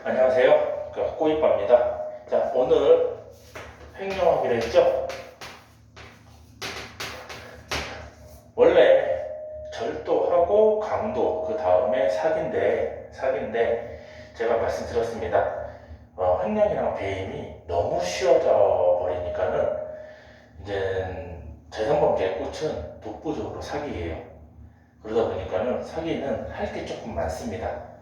안녕하세요. 꼬이빠입니다. 자, 오늘 횡령하기로 했죠? 원래 절도하고 강도, 그 다음에 사기인데 제가 말씀드렸습니다. 횡령이랑 배임이 너무 쉬워져 버리니까는 이제 재산범죄의 꽃은 독보적으로 사기예요. 그러다 보니까는 사기는 할 게 조금 많습니다.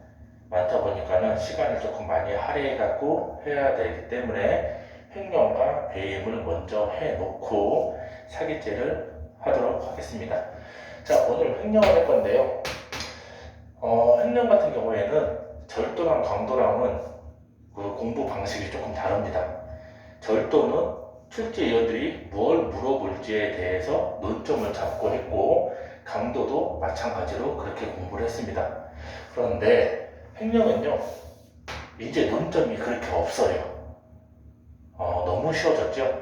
많다 보니까는 시간을 조금 많이 할애해갖고 해야 되기 때문에 횡령과 배임을 먼저 해놓고 사기죄를 하도록 하겠습니다. 자, 오늘 횡령을 할 건데요. 횡령 같은 경우에는 절도랑 강도랑은 그 공부 방식이 조금 다릅니다. 절도는 출제위원들이 뭘 물어볼지에 대해서 논점을 잡고 했고, 강도도 마찬가지로 그렇게 공부를 했습니다. 그런데 횡령은요, 이제 논점이 그렇게 없어요. 너무 쉬워졌죠?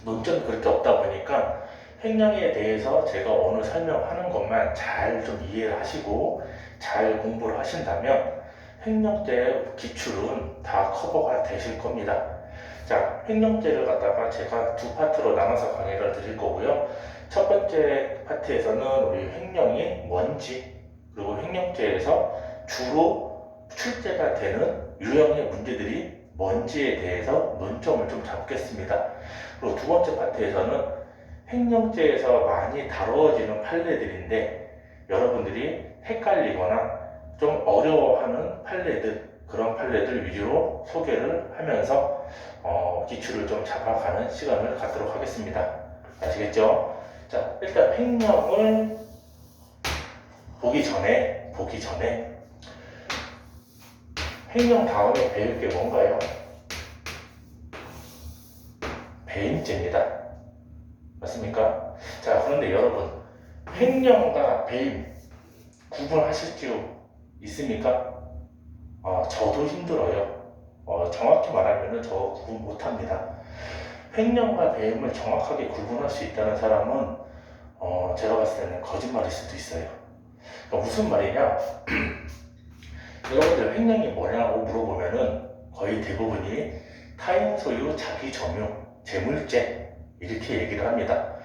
논점이 그렇게 없다 보니까 횡령에 대해서 제가 오늘 설명하는 것만 잘 좀 이해를 하시고 잘 공부를 하신다면 횡령죄 기출은 다 커버가 되실 겁니다. 자, 횡령죄를 갖다가 제가 두 파트로 나눠서 강의를 드릴 거고요. 첫 번째 파트에서는 우리 횡령이 뭔지, 그리고 횡령죄에서 주로 출제가 되는 유형의 문제들이 뭔지에 대해서 논점을 좀 잡겠습니다. 그리고 두 번째 파트에서는 횡령죄에서 많이 다뤄지는 판례들인데 여러분들이 헷갈리거나 좀 어려워하는 그런 판례들 위주로 소개를 하면서 기출을 좀 잡아가는 시간을 갖도록 하겠습니다. 아시겠죠? 자, 일단 횡령을 보기 전에 횡령 다음에 배울 게 뭔가요? 배임죄입니다. 맞습니까? 자, 그런데 여러분, 횡령과 배임 구분하실 수 있습니까? 저도 힘들어요. 정확히 말하면 저 구분 못합니다. 횡령과 배임을 정확하게 구분할 수 있다는 사람은 제가 봤을 때는 거짓말일 수도 있어요. 그러니까 무슨 말이냐? 여러분들 횡령이 뭐냐고 물어보면은 거의 대부분이 타인 소유 자기 점유 재물죄 이렇게 얘기를 합니다.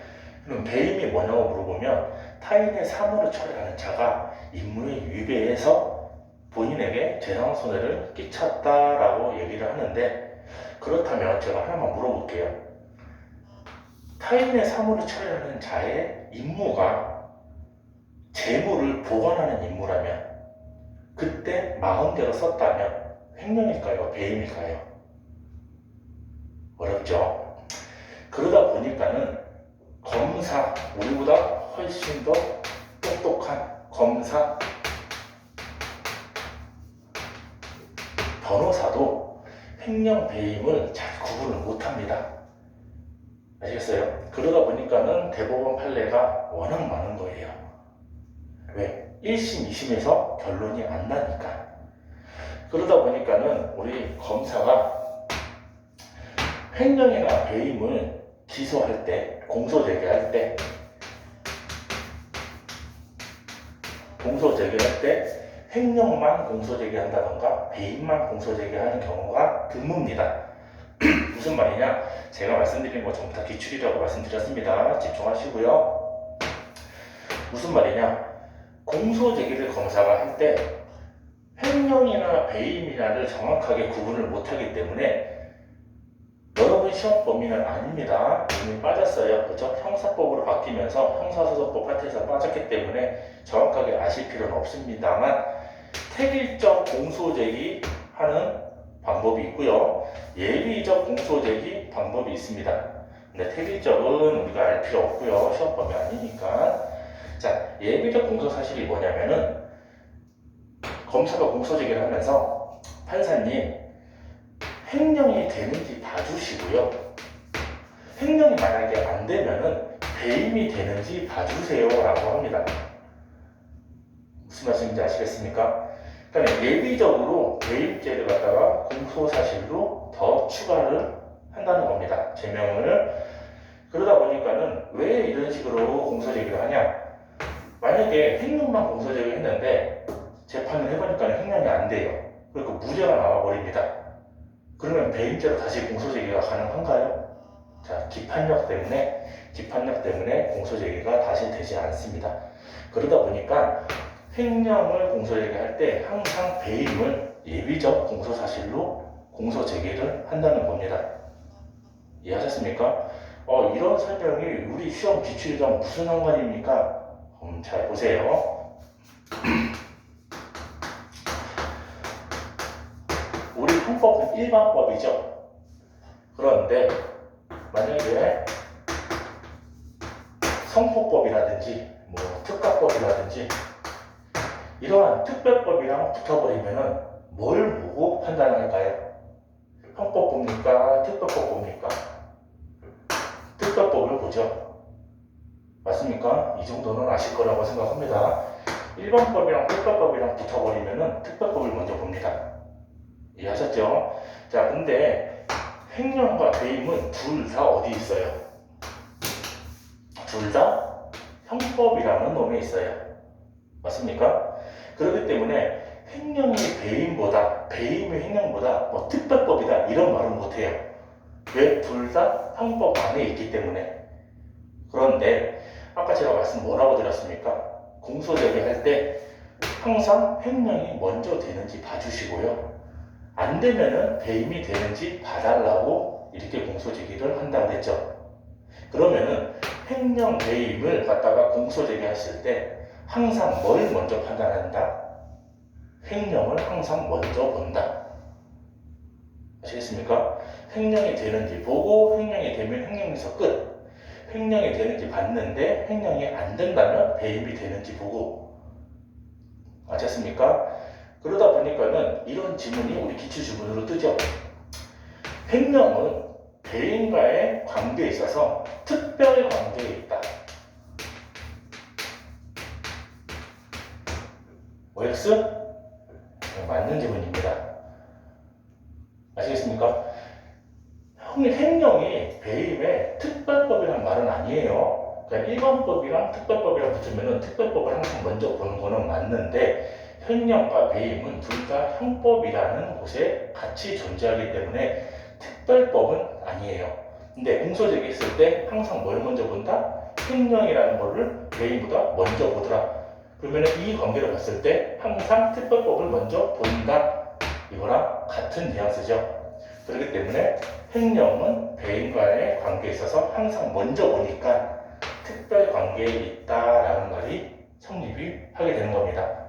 그럼 배임이 뭐냐고 물어보면 타인의 사물을 처리하는 자가 임무에 위배해서 본인에게 재산 손해를 끼쳤다라고 얘기를 하는데, 그렇다면 제가 하나만 물어볼게요. 타인의 사물을 처리하는 자의 임무가 재물을 보관하는 임무라면, 그때 마음대로 썼다면 횡령일까요? 배임일까요? 어렵죠? 그러다 보니까는 검사, 우리보다 훨씬 더 똑똑한 검사, 변호사도 횡령, 배임을 잘 구분을 못합니다. 아시겠어요? 그러다 보니까는 대법원 판례가 워낙 많은 거예요. 왜? 1심, 2심에서 결론이 안 나니까. 그러다 보니까는 우리 검사가 횡령이나 배임을 기소할 때, 공소제기할 때 횡령만 공소제기한다던가 배임만 공소제기하는 경우가 드뭅니다. 무슨 말이냐? 제가 말씀드린 거 전부 다 기출이라고 말씀드렸습니다. 집중하시고요. 무슨 말이냐? 공소제기를 검사가 할 때 횡령이나 배임이나를 정확하게 구분을 못하기 때문에 여러분 시험 범위는 아닙니다. 이미 빠졌어요. 그렇죠? 형사법으로 바뀌면서 형사소송법 파트에서 빠졌기 때문에 정확하게 아실 필요는 없습니다만, 택일적 공소제기 하는 방법이 있고요. 예비적 공소제기 방법이 있습니다. 근데 택일적은 우리가 알 필요 없고요. 시험 범위 아니니까. 자, 예비적 공소사실이 뭐냐면은 검사가 공소제기를 하면서 판사님 횡령이 되는지 봐주시고요. 횡령이 만약에 안 되면은 배임이 되는지 봐주세요 라고 합니다. 무슨 말씀인지 아시겠습니까? 그러니까 예비적으로 배임죄를 갖다가 공소사실로 더 추가를 한다는 겁니다. 제명을. 그러다 보니까는 왜 이런 식으로 공소제기를 하냐? 만약에 횡령만 공소제기를 했는데 재판을 해보니까 횡령이 안 돼요. 그리고 무죄가 나와버립니다. 그러면 배임죄로 다시 공소제기가 가능한가요? 자, 기판력 때문에 공소제기가 다시 되지 않습니다. 그러다 보니까 횡령을 공소제기할 때 항상 배임을 예비적 공소사실로 공소제기를 한다는 겁니다. 이해하셨습니까? 이런 설명이 우리 시험 기출이랑 무슨 상관입니까? 잘 보세요. 우리 형법은 일반법이죠. 그런데 만약에 성폭법이라든지 특가법이라든지 이러한 특별법이랑 붙어버리면은 뭘 보고 판단할까요? 형법법입니까? 특별법입니까? 특별법을 보죠. 맞습니까? 이 정도는 아실 거라고 생각합니다. 일반법이랑 특별법이랑 붙어버리면은 특별법을 먼저 봅니다. 이해하셨죠? 자, 근데 횡령과 배임은 둘 다 어디 있어요? 둘 다 형법이라는 놈에 있어요. 맞습니까? 그렇기 때문에 횡령이 배임이 횡령보다 특별법이다 이런 말은 못해요. 왜? 둘 다 형법 안에 있기 때문에. 그런데 아까 제가 뭐라고 드렸습니까? 공소제기할 때 항상 횡령이 먼저 되는지 봐주시고요. 안 되면은 배임이 되는지 봐달라고 이렇게 공소제기를 한다고 했죠. 그러면은 횡령 배임을 갖다가 공소제기했을 때 항상 뭘 먼저 판단한다? 횡령을 항상 먼저 본다. 아시겠습니까? 횡령이 되는지 보고 횡령이 되면 횡령에서 끝. 횡령이 되는지 봤는데 횡령이 안 된다면 배임이 되는지 보고. 아셨습니까? 그러다 보니까는 이런 지문이 우리 기출지문으로 뜨죠. 횡령은 배임과의 관계에 있어서 특별 관계에 있다. OX? 맞는 지문입니다. 아시겠습니까? 횡령이 배임의 특별법이란 말은 아니에요. 그러니까 일반법이랑 특별법이랑 붙으면 특별법을 항상 먼저 보는 거는 맞는데 횡령과 배임은 둘 다 형법이라는 곳에 같이 존재하기 때문에 특별법은 아니에요. 근데 공소제기 했을 때 항상 뭘 먼저 본다? 횡령이라는 거를 배임보다 먼저 보더라. 그러면 이 관계를 봤을 때 항상 특별법을 먼저 본다. 이거랑 같은 뉘앙스죠. 그렇기 때문에 횡령은 배임과의 관계에 있어서 항상 먼저 보니까 특별 관계에 있다라는 말이 성립이 하게 되는 겁니다.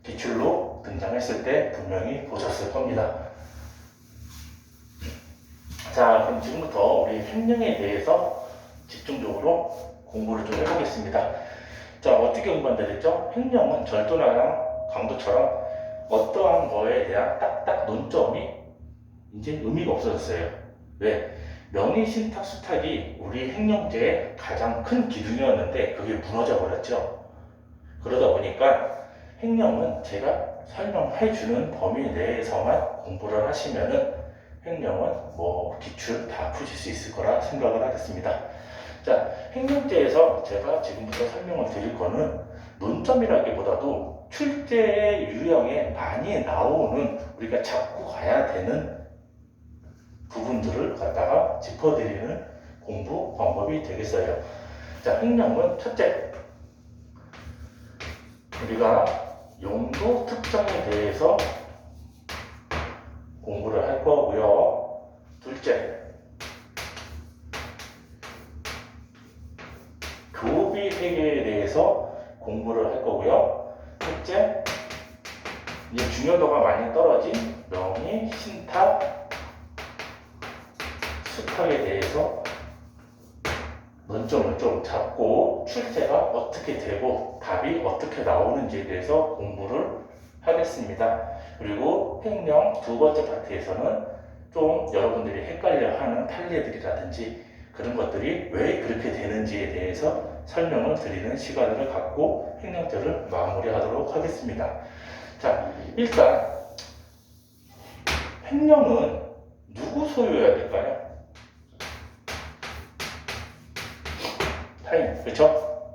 기출로 등장했을 때 분명히 보셨을 겁니다. 자, 그럼 지금부터 우리 횡령에 대해서 집중적으로 공부를 좀 해보겠습니다. 자, 어떻게 공부한다 했죠? 횡령은 절도나 강도처럼 어떠한 거에 대한 딱딱 논점이 이제 의미가 없어졌어요. 왜? 명의 신탁 수탁이 우리 횡령죄의 가장 큰 기둥이었는데 그게 무너져 버렸죠. 그러다 보니까 횡령은 제가 설명해주는 범위 내에서만 공부를 하시면은 횡령은 기출 다 푸실 수 있을 거라 생각을 하겠습니다. 자, 횡령죄에서 제가 지금부터 설명을 드릴 거는 논점이라기보다도 출제의 유형에 많이 나오는 우리가 잡고 가야 되는 부분들을 갖다가 짚어드리는 공부 방법이 되겠어요. 자, 횡령은 첫째, 우리가 용도 특정에 대해서 공부를 할 거고요. 둘째, 교비 회계에 대해서 공부를 할 거고요. 셋째, 이제 중요도가 많이 떨어진 명의, 신탁, 수탁에 대해서 논점을 좀 잡고 출제가 어떻게 되고 답이 어떻게 나오는지에 대해서 공부를 하겠습니다. 그리고 횡령 두 번째 파트에서는 좀 여러분들이 헷갈려하는 판례들이라든지 그런 것들이 왜 그렇게 되는지에 대해서 설명을 드리는 시간을 갖고 횡령죄를 마무리하도록 하겠습니다. 자, 일단 횡령은 누구 소유여야 될까요? 타인, 그렇죠?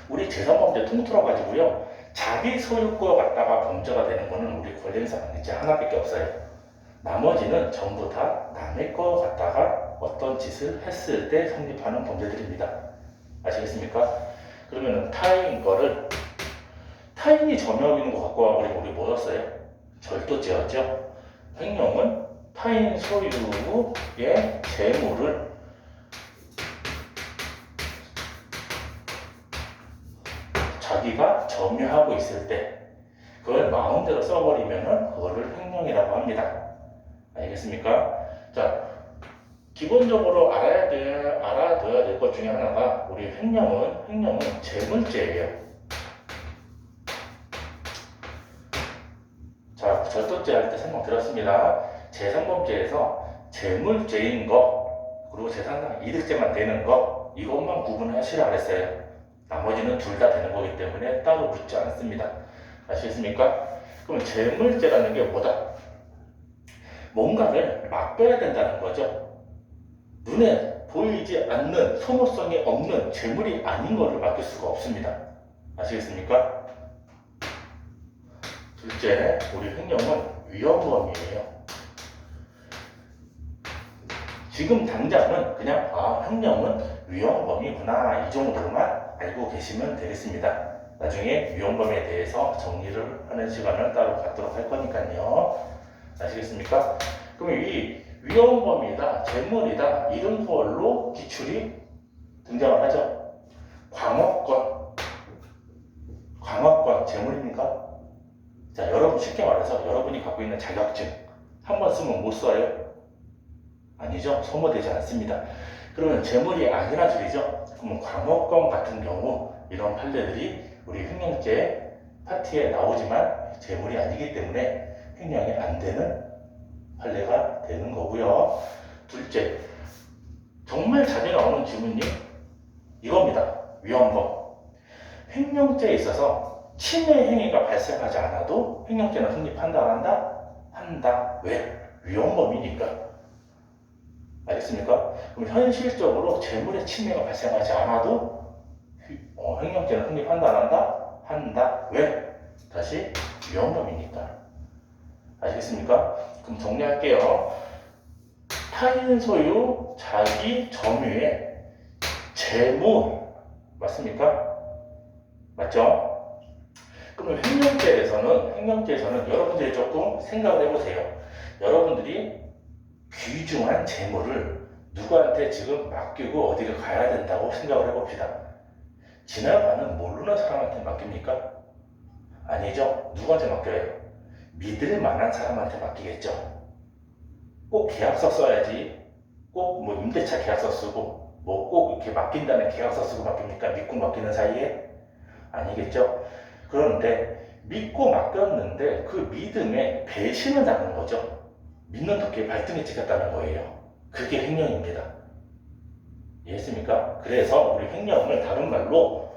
우리 제3범죄 통틀어 가지고요, 자기 소유 거 갖다가 범죄가 되는 거는 우리 권리행사상 이제 하나밖에 없어요. 나머지는 전부 다 남의 거 갖다가 어떤 짓을 했을 때 성립하는 범죄들입니다. 아시겠습니까? 그러면은 타인 거를 타인이 점유하고 있는 거 갖고 와버리면 우리 뭐였어요? 절도죄였죠. 횡령은 타인 소유의 재물을 자기가 점유하고 있을 때 그걸 마음대로 써버리면은 그거를 횡령이라고 합니다. 알겠습니까? 자, 기본적으로 알아둬야 될 것 중에 하나가 우리 횡령은 재물죄예요. 자, 절도죄 할 때 설명 드렸습니다. 제3범죄에서 재물죄인 거 그리고 재산상 이득죄만 되는 거 이것만 구분하시라 그랬어요. 나머지는 둘 다 되는 거기 때문에 따로 묻지 않습니다. 아시겠습니까? 그럼 재물죄라는 게 뭐다? 뭔가를 맡겨야 된다는 거죠. 눈에 보이지 않는 소모성이 없는 재물이 아닌 것을 맡길 수가 없습니다. 아시겠습니까? 둘째, 우리 횡령은 위헌범이에요. 지금 당장은 그냥 횡령은 위헌범이구나 이 정도만 알고 계시면 되겠습니다. 나중에 위헌범에 대해서 정리를 하는 시간을 따로 갖도록 할 거니까요. 아시겠습니까? 그럼 이 위헌범이다, 재물이다 이런 걸로 기출이 등장을 하죠. 광업권 재물입니까? 자, 여러분 쉽게 말해서 여러분이 갖고 있는 자격증 한 번 쓰면 못 써요? 아니죠. 소모되지 않습니다. 그러면 재물이 아니라 소리죠. 그러면 광업권 같은 경우 이런 판례들이 우리 횡령죄 파트에 나오지만 재물이 아니기 때문에 횡령이 안 되는 판례가 되는 거고요. 둘째, 정말 자주 나오는 질문이 이겁니다. 위헌범. 횡령죄에 있어서 침해 행위가 발생하지 않아도 횡령죄는 성립한다 한다. 왜? 위헌범이니까. 알겠습니까? 그럼 현실적으로 재물의 침해가 발생하지 않아도 횡령죄는 성립한다 한다. 왜? 다시 위헌범이니까. 아시겠습니까? 그럼 정리할게요. 타인 소유, 자기 점유의 재물 맞습니까? 맞죠? 그러면 횡령죄에서는 여러분들이 조금 생각을 해보세요. 여러분들이 귀중한 재물을 누구한테 지금 맡기고 어디를 가야 된다고 생각을 해봅시다. 지나가는 모르는 사람한테 맡깁니까? 아니죠. 누구한테 맡겨요? 믿을 만한 사람한테 맡기겠죠. 꼭 계약서 써야지. 꼭 뭐 임대차 계약서 쓰고 뭐 꼭 이렇게 맡긴다는 계약서 쓰고 맡깁니까? 믿고 맡기는 사이에? 아니겠죠. 그런데 믿고 맡겼는데 그 믿음에 배신을 당한 거죠. 믿는 토끼에 발등에 찍혔다는 거예요. 그게 횡령입니다. 이해했습니까? 그래서 우리 횡령을 다른 말로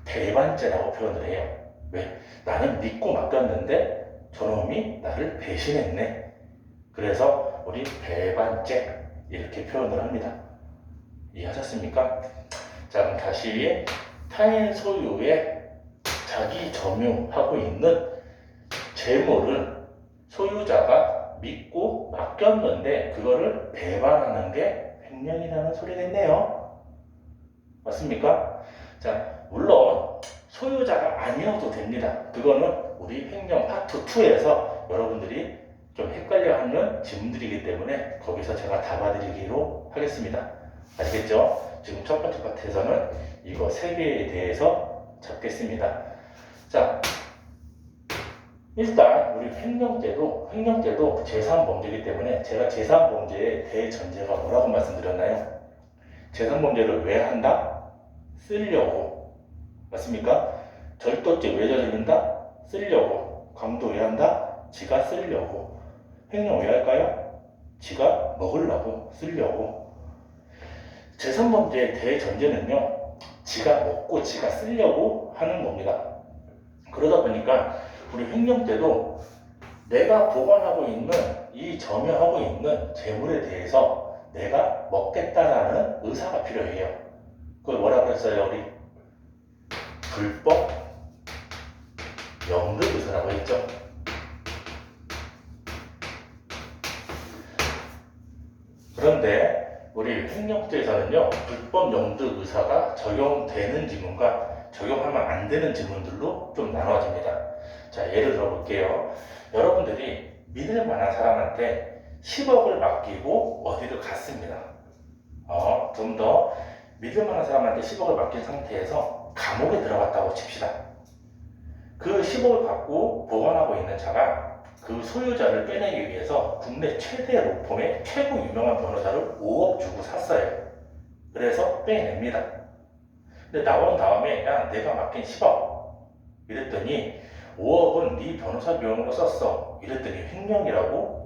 배반죄라고 표현을 해요. 왜? 나는 믿고 맡겼는데 저놈이 나를 배신했네. 그래서 우리 배반죄 이렇게 표현을 합니다. 이해하셨습니까? 자, 그럼 다시 타인 소유의 자기 점유하고 있는 재물을 소유자가 믿고 맡겼는데 그거를 배반하는 게 횡령이라는 소리겠네요. 맞습니까? 자, 물론 소유자가 아니어도 됩니다. 그거는 우리 횡령 파트 2에서 여러분들이 좀 헷갈려하는 질문들이기 때문에 거기서 제가 답아드리기로 하겠습니다. 아시겠죠? 지금 첫 번째 파트에서는 이거 3개에 대해서 잡겠습니다. 자, 일단 우리 횡령죄도 제3범죄이기 때문에 제가 제3범죄의 대전제가 뭐라고 말씀드렸나요? 제3범죄를 왜 한다? 쓰려고. 맞습니까? 절도죄 왜 저지른다? 쓰려고. 강도 왜 한다? 지가 쓰려고. 횡령 왜 할까요? 지가 먹으려고, 쓰려고. 제3범죄의 대전제는요, 지가 먹고 지가 쓰려고 하는 겁니다. 그러다 보니까 우리 횡령죄도 내가 보관하고 있는 이 점유하고 있는 재물에 대해서 내가 먹겠다라는 의사가 필요해요. 그걸 뭐라 그랬어요? 우리 불법 영득의사라고 했죠. 그런데 우리 횡령죄에서는요, 불법 영득의사가 적용되는 지문과 적용하면 안 되는 지문들로 좀 나눠집니다. 자, 예를 들어 볼게요. 여러분들이 믿을 만한 사람한테 10억을 맡기고 어디를 갔습니다. 좀 더 믿을 만한 사람한테 10억을 맡긴 상태에서 감옥에 들어갔다고 칩시다. 그 10억을 갖고 보관하고 있는 자가 그 소유자를 빼내기 위해서 국내 최대 로펌의 최고 유명한 변호사를 5억 주고 샀어요. 그래서 빼냅니다. 근데 나온 다음에 야, 내가 맡긴 10억 이랬더니 5억은 네 변호사 비용으로 썼어 이랬더니 횡령이라고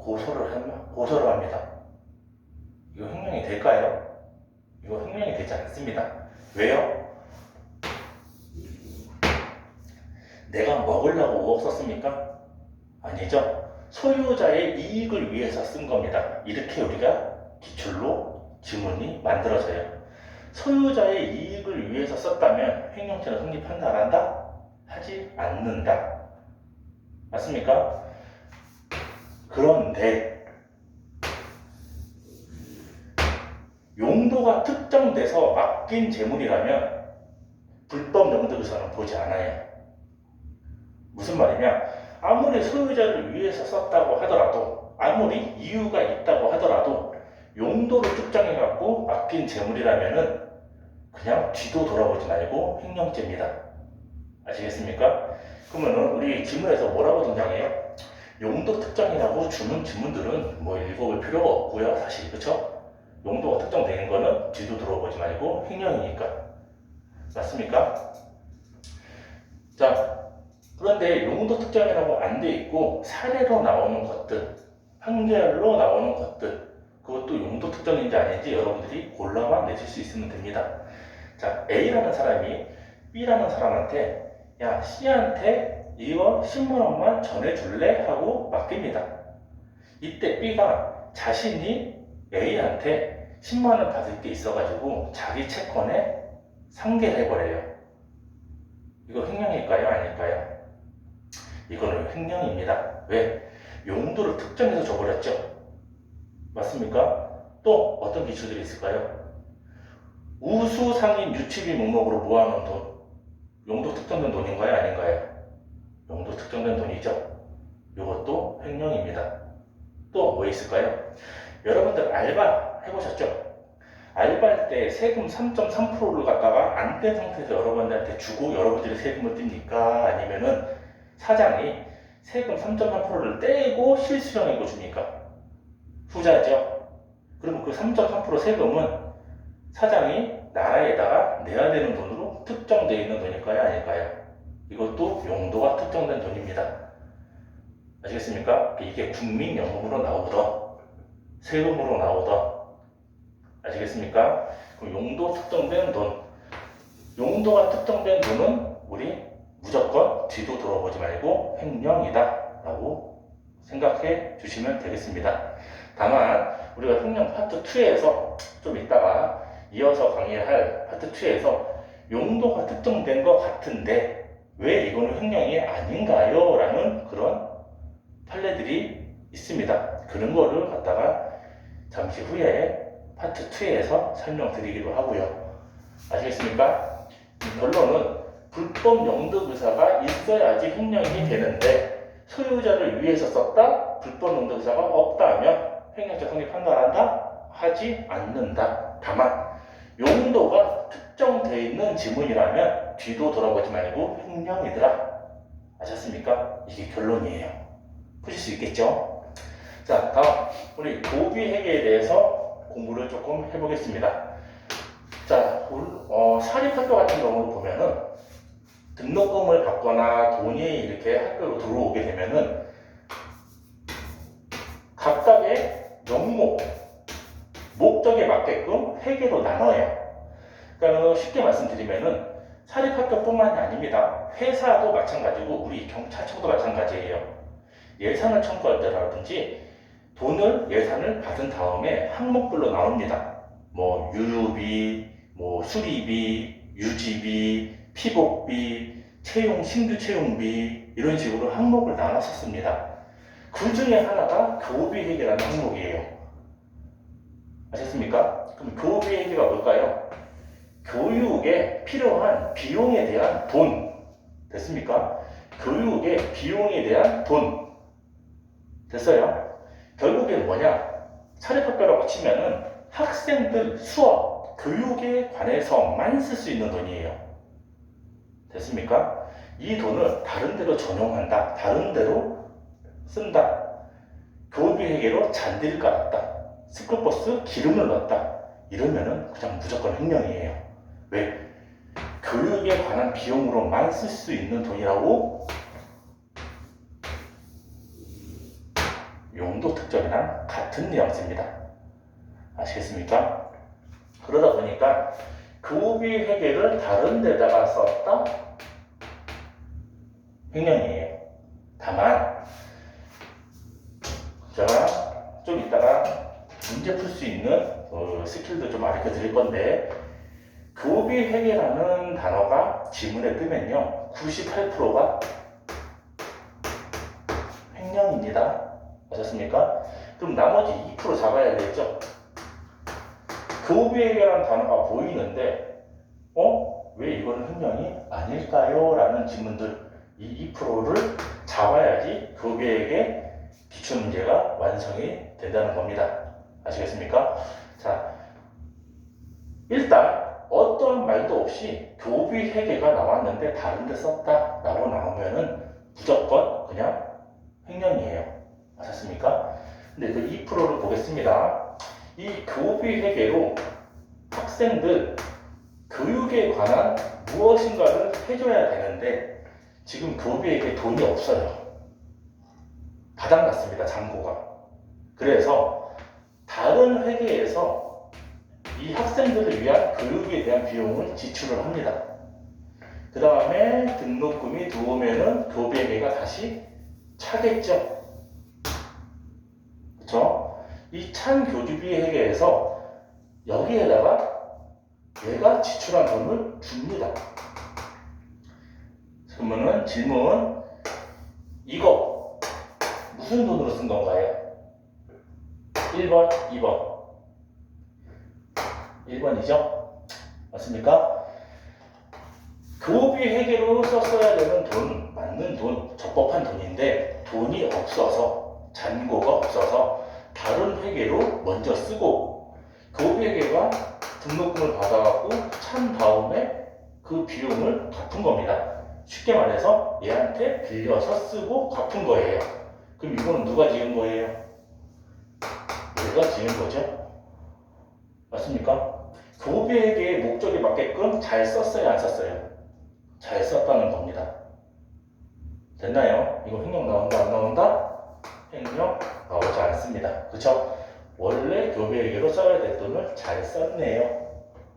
고소를 합니다. 이거 횡령이 될까요? 이거 횡령이 되지 않습니다. 왜요? 내가 먹으려고 5억 썼습니까? 아니죠. 소유자의 이익을 위해서 쓴 겁니다. 이렇게 우리가 기출로 지문이 만들어져요. 소유자의 이익을 위해서 썼다면 횡령죄는 성립한다 안 한다? 하지 않는다. 맞습니까? 그런데 용도가 특정돼서 맡긴 재물이라면 불법 영득의사는 보지 않아요. 무슨 말이냐? 아무리 소유자를 위해서 썼다고 하더라도, 아무리 이유가 있다고 하더라도 용도를 특정해갖고 맡긴 재물이라면은 그냥 뒤도 돌아보지 말고 횡령죄입니다. 아시겠습니까? 그러면은 우리 지문에서 뭐라고 등장해요? 용도 특정이라고 주는 지문들은 뭐 읽어볼 필요가 없고요. 사실 그쵸? 용도가 특정되는 거는 뒤도 돌아보지 말고 횡령이니까. 맞습니까? 자, 그런데 용도 특정이라고 안 돼 있고 사례로 나오는 것들, 판결로 나오는 것들, 그것도 용도 특정인지 아닌지 여러분들이 골라만 내실 수 있으면 됩니다. 자, A라는 사람이 B라는 사람한테 야, C한테 이거 10만 원만 전해줄래? 하고 맡깁니다. 이때 B가 자신이 A한테 10만 원 받을 게 있어가지고 자기 채권에 상계를 해버려요. 이거 횡령일까요? 아닐까요? 이거는 횡령입니다. 왜? 용도를 특정해서 줘버렸죠. 맞습니까? 또 어떤 기출들이 있을까요? 우수 상인 유치비 목록으로 모아놓은 돈. 용도 특정된 돈인가요? 아닌가요? 용도 특정된 돈이죠. 이것도 횡령입니다. 또 뭐 있을까요? 여러분들 알바 해보셨죠? 알바할 때 세금 3.3%를 갖다가 안 뗀 상태에서 여러분들한테 주고 여러분들이 세금을 띱니까? 아니면은 사장이 세금 3.3%를 떼고 실수령액을 줍니까? 후자죠. 그러면 그 3.3% 세금은 사장이 나라에다가 내야 되는 돈으로 특정되어 있는 돈일까요? 아닐까요? 이것도 용도가 특정된 돈입니다. 아시겠습니까? 이게 국민연금으로 나오던 세금으로 나오던 아시겠습니까? 그럼 용도 특정된 돈, 용도가 특정된 돈은 우리 무조건 뒤도 돌아보지 말고 횡령이다 라고 생각해 주시면 되겠습니다. 다만 우리가 횡령 파트 2에서 좀 이따가 이어서 강의할 파트 2에서 용도가 특정된 것 같은데 왜 이거는 횡령이 아닌가요? 라는 그런 판례들이 있습니다. 그런 거를 갖다가 잠시 후에 파트 2에서 설명드리기로 하고요. 아시겠습니까? 결론은 불법 영득의사가 있어야지 횡령이 되는데 소유자를 위해서 썼다? 불법 영득의사가 없다면 횡령죄 성립한다 안 한다? 하지 않는다. 다만 용도가 특정되어 있는 지문이라면 뒤도 돌아보지 말고 횡령이더라. 아셨습니까? 이게 결론이에요. 푸실 수 있겠죠? 자, 다음 우리 도비 회계에 대해서 공부를 조금 해보겠습니다. 자, 사립학교 같은 경우를 보면은 등록금을 받거나 돈이 이렇게 학교로 들어오게 되면은 각각의 명목, 목적에 맞게끔 회계로 나눠요. 그러니까 쉽게 말씀드리면은 사립학교뿐만이 아닙니다. 회사도 마찬가지고 우리 경찰청도 마찬가지예요. 예산을 청구할 때라든지 예산을 받은 다음에 항목별로 나옵니다. 뭐 유류비, 뭐 수리비, 유지비, 피복비, 신규 채용비 이런 식으로 항목을 나눴었습니다. 그 중에 하나가 교비 회계라는 항목이에요. 아셨습니까? 그럼 교비 회계가 뭘까요? 교육에 필요한 비용에 대한 돈 됐습니까? 교육의 비용에 대한 돈 됐어요? 결국엔 뭐냐? 사립학교라고 치면은 학생들 수업, 교육에 관해서만 쓸 수 있는 돈이에요. 됐습니까? 이 돈을 다른 데로 전용한다, 다른 데로 쓴다, 교비 회계로 잔디를 깔았다, 스쿨버스 기름을 넣었다, 이러면은 그냥 무조건 횡령이에요. 왜? 교육에 관한 비용으로만 쓸 수 있는 돈이라고 용도 특정이랑 같은 뉘앙스입니다. 아시겠습니까? 그러다 보니까 교비 회계를 다른 데다가 썼다? 횡령이에요. 다만 제가 좀 이따가 문제 풀 수 있는 스킬도 좀 가르쳐 드릴 건데, 교비 회계라는 단어가 지문에 뜨면요 98%가 횡령입니다. 아셨습니까? 그럼 나머지 2% 잡아야 되겠죠? 교비 회계라는 단어가 보이는데 왜 이거는 횡령이 아닐까요? 라는 질문들, 이 2%를 잡아야지 교비 회계 기출문제가 완성이 된다는 겁니다. 아시겠습니까? 자, 일단 어떠한 말도 없이 교비 회계가 나왔는데 다른 데 썼다 라고 나오면은 무조건 그냥 횡령이에요. 아셨습니까? 근데 그 2%를 보겠습니다. 이 교비 회계로 학생들 교육에 관한 무엇인가를 해줘야 되는데 지금 교비 회계에 돈이 없어요. 바닥났습니다. 잔고가. 그래서 다른 회계에서 이 학생들을 위한 교육에 대한 비용을 지출을 합니다. 그 다음에 등록금이 들어오면은 교비 회계가 다시 차겠죠. 그쵸? 이 찬 교주비 회계에서 여기에다가 얘가 지출한 돈을 줍니다. 그러면은 질문, 이거 무슨 돈으로 쓴 건가요? 1번, 2번. 1번이죠? 맞습니까? 교비 회계로 썼어야 되는 돈, 맞는 돈, 적법한 돈인데 돈이 없어서, 잔고가 없어서 다른 회계로 먼저 쓰고 교비 회계가 등록금을 받아갖고 찬 다음에 그 비용을 갚은 겁니다. 쉽게 말해서 얘한테 빌려서 쓰고 갚은 거예요. 그럼 이거는 누가 지은 거예요? 얘가 지은 거죠? 맞습니까? 교비 회계의 목적에 맞게끔 잘 썼어요, 안 썼어요? 잘 썼다는 겁니다. 됐나요? 이거 횡령 나온다, 안 나온다? 횡령 나오지 않습니다. 그쵸? 원래 교비 회계로 써야 될 돈을 잘 썼네요.